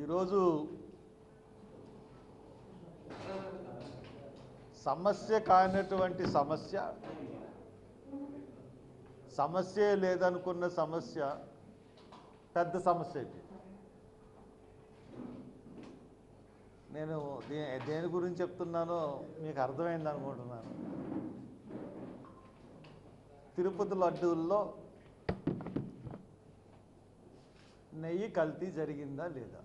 ఈరోజు సమస్య కానటువంటి సమస్య లేదనుకున్న సమస్య పెద్ద సమస్య ఇది. నేను దేని గురించి చెప్తున్నానో మీకు అర్థమైంది అనుకుంటున్నాను. తిరుపతి లడ్డూల్లో నెయ్యి కల్తీ జరిగిందా లేదా?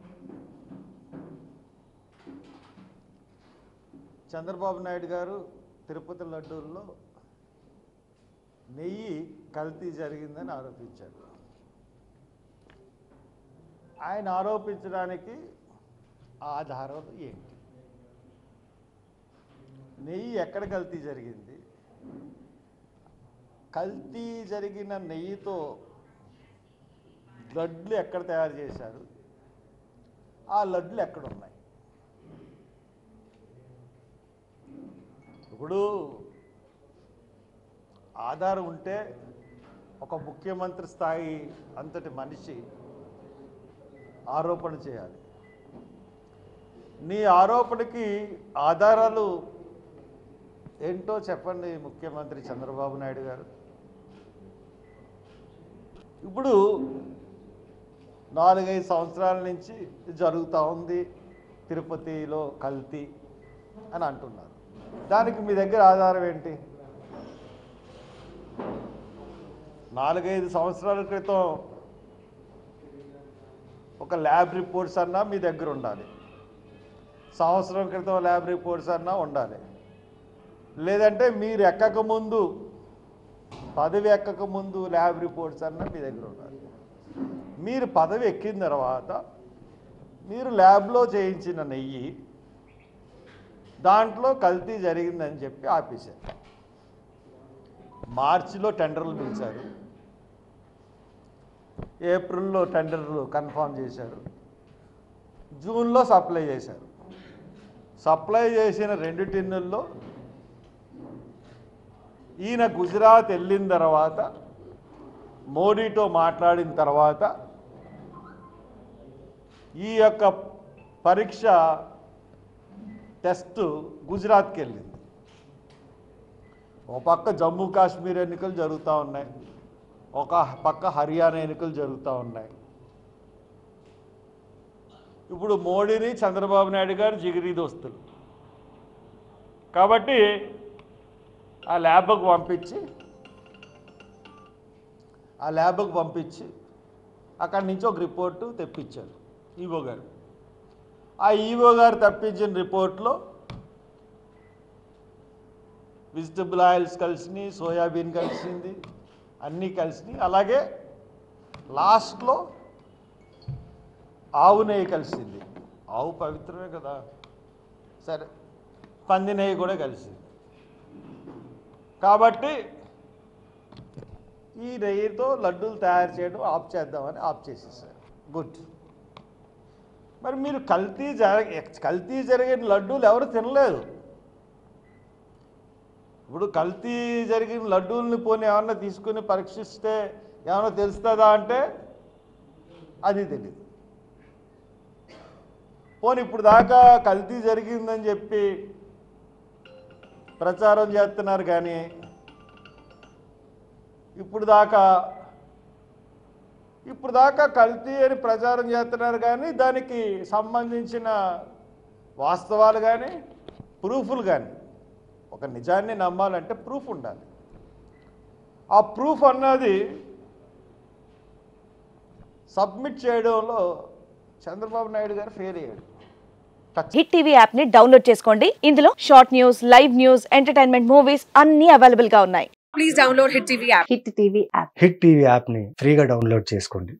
చంద్రబాబు నాయుడు గారు తిరుపతి లడ్డూల్లో నెయ్యి కల్తీ జరిగిందని ఆరోపించారు. ఆయన ఆరోపించడానికి ఆధారాలు ఏంటి? నెయ్యి ఎక్కడ కల్తీ జరిగింది? కల్తీ జరిగిన నెయ్యితో లడ్లు ఎక్కడ తయారు చేశారు? ఆ లడ్లు ఎక్కడ ఉన్నాయి? ఇప్పుడు ఆధారం ఉంటే ఒక ముఖ్యమంత్రి స్థాయి అంతటి మనిషి ఆరోపణ చేయాలి. నీ ఆరోపణకి ఆధారాలు ఏంటో చెప్పండి ముఖ్యమంత్రి చంద్రబాబు నాయుడు గారు. ఇప్పుడు 4-5 సంవత్సరాల నుంచి జరుగుతూ ఉంది తిరుపతిలో కల్తీ అని అంటున్నారు. దానికి మీ దగ్గర ఆధారం ఏంటి? 4-5 సంవత్సరాల క్రితం ఒక ల్యాబ్ రిపోర్ట్స్ అన్నా మీ దగ్గర ఉండాలి. సంవత్సరం క్రితం ల్యాబ్ రిపోర్ట్స్ అన్నా ఉండాలి. లేదంటే మీరు ఎక్కకముందు, పదవి ఎక్కకముందు ల్యాబ్ రిపోర్ట్స్ అన్నా మీ దగ్గర ఉండాలి. మీరు పదవి ఎక్కిన తర్వాత మీరు ల్యాబ్లో చేయించిన నెయ్యి దాంట్లో కల్తీ జరిగిందని చెప్పి ఆపేశారు. మార్చిలో టెండర్లు పిలిచారు, ఏప్రిల్లో టెండర్లు కన్ఫర్మ్ చేశారు, జూన్లో సప్లై చేశారు. సప్లై చేసిన 2 టిన్నుల్లో ఈయన గుజరాత్ వెళ్ళిన తర్వాత మోడీతో మాట్లాడిన తర్వాత ఈ యొక్క పరీక్ష టెస్ట్ గుజరాత్కి వెళ్ళింది. ఒక పక్క జమ్మూ కాశ్మీర్ ఎన్నికలు జరుగుతూ ఉన్నాయి, ఒక పక్క హర్యానా ఎన్నికలు జరుగుతూ ఉన్నాయి. ఇప్పుడు మోడీని చంద్రబాబు నాయుడు గారు జిగిరి దోస్తులు కాబట్టి ఆ ల్యాబ్కు పంపించి అక్కడి నుంచి ఒక రిపోర్టు తెప్పించారు ఈవో గారు. ఆ ఈవో గారు తెప్పించిన రిపోర్ట్లో వెజిటబుల్ ఆయిల్స్ కలిసినాయి, సోయాబీన్ కలిసింది, అన్నీ కలిసినాయి. అలాగే లాస్ట్లో ఆవు నెయ్యి కలిసింది. ఆవు పవిత్రమే కదా, సరే పంది నెయ్యి కూడా కలిసింది. కాబట్టి ఈ నెయ్యితో లడ్డూలు తయారు చేయడం ఆఫ్ చేద్దామని ఆఫ్ చేసేసారు. గుడ్. మరి మీరు కల్తీ జరిగిన లడ్డూలు ఎవరు తినలేదు. ఇప్పుడు కల్తీ జరిగిన లడ్డూల్ని పోనీ ఏమన్నా తీసుకుని పరీక్షిస్తే ఏమన్నా తెలుస్తుందా అంటే అది తెలియదు. పోనీ ఇప్పుడు దాకా కల్తీ జరిగిందని చెప్పి ప్రచారం చేస్తున్నారు, కానీ ఇప్పుడు దాకా కల్తీ అని ప్రచారం చేస్తున్నారు, కానీ దానికి సంబంధించిన వాస్తవాలు కానీ ప్రూఫ్లు కానీ, ఒక నిజాన్ని నమ్మాలంటే ప్రూఫ్ ఉండాలి. ఆ ప్రూఫ్ అన్నది సబ్మిట్ చేయడంలో చంద్రబాబు నాయుడు గారు ఫెయిల్ అయ్యాడు. హిట్ టీవీ యాప్ ని డౌన్లోడ్ చేసుకోండి. ఇందులో short news, live news, entertainment movies అన్ని అవైలబుల్ గా ఉన్నాయి. Please download hit TV app. Hit TV app ని ఫ్రీగా డౌన్లోడ్ చేసుకోండి.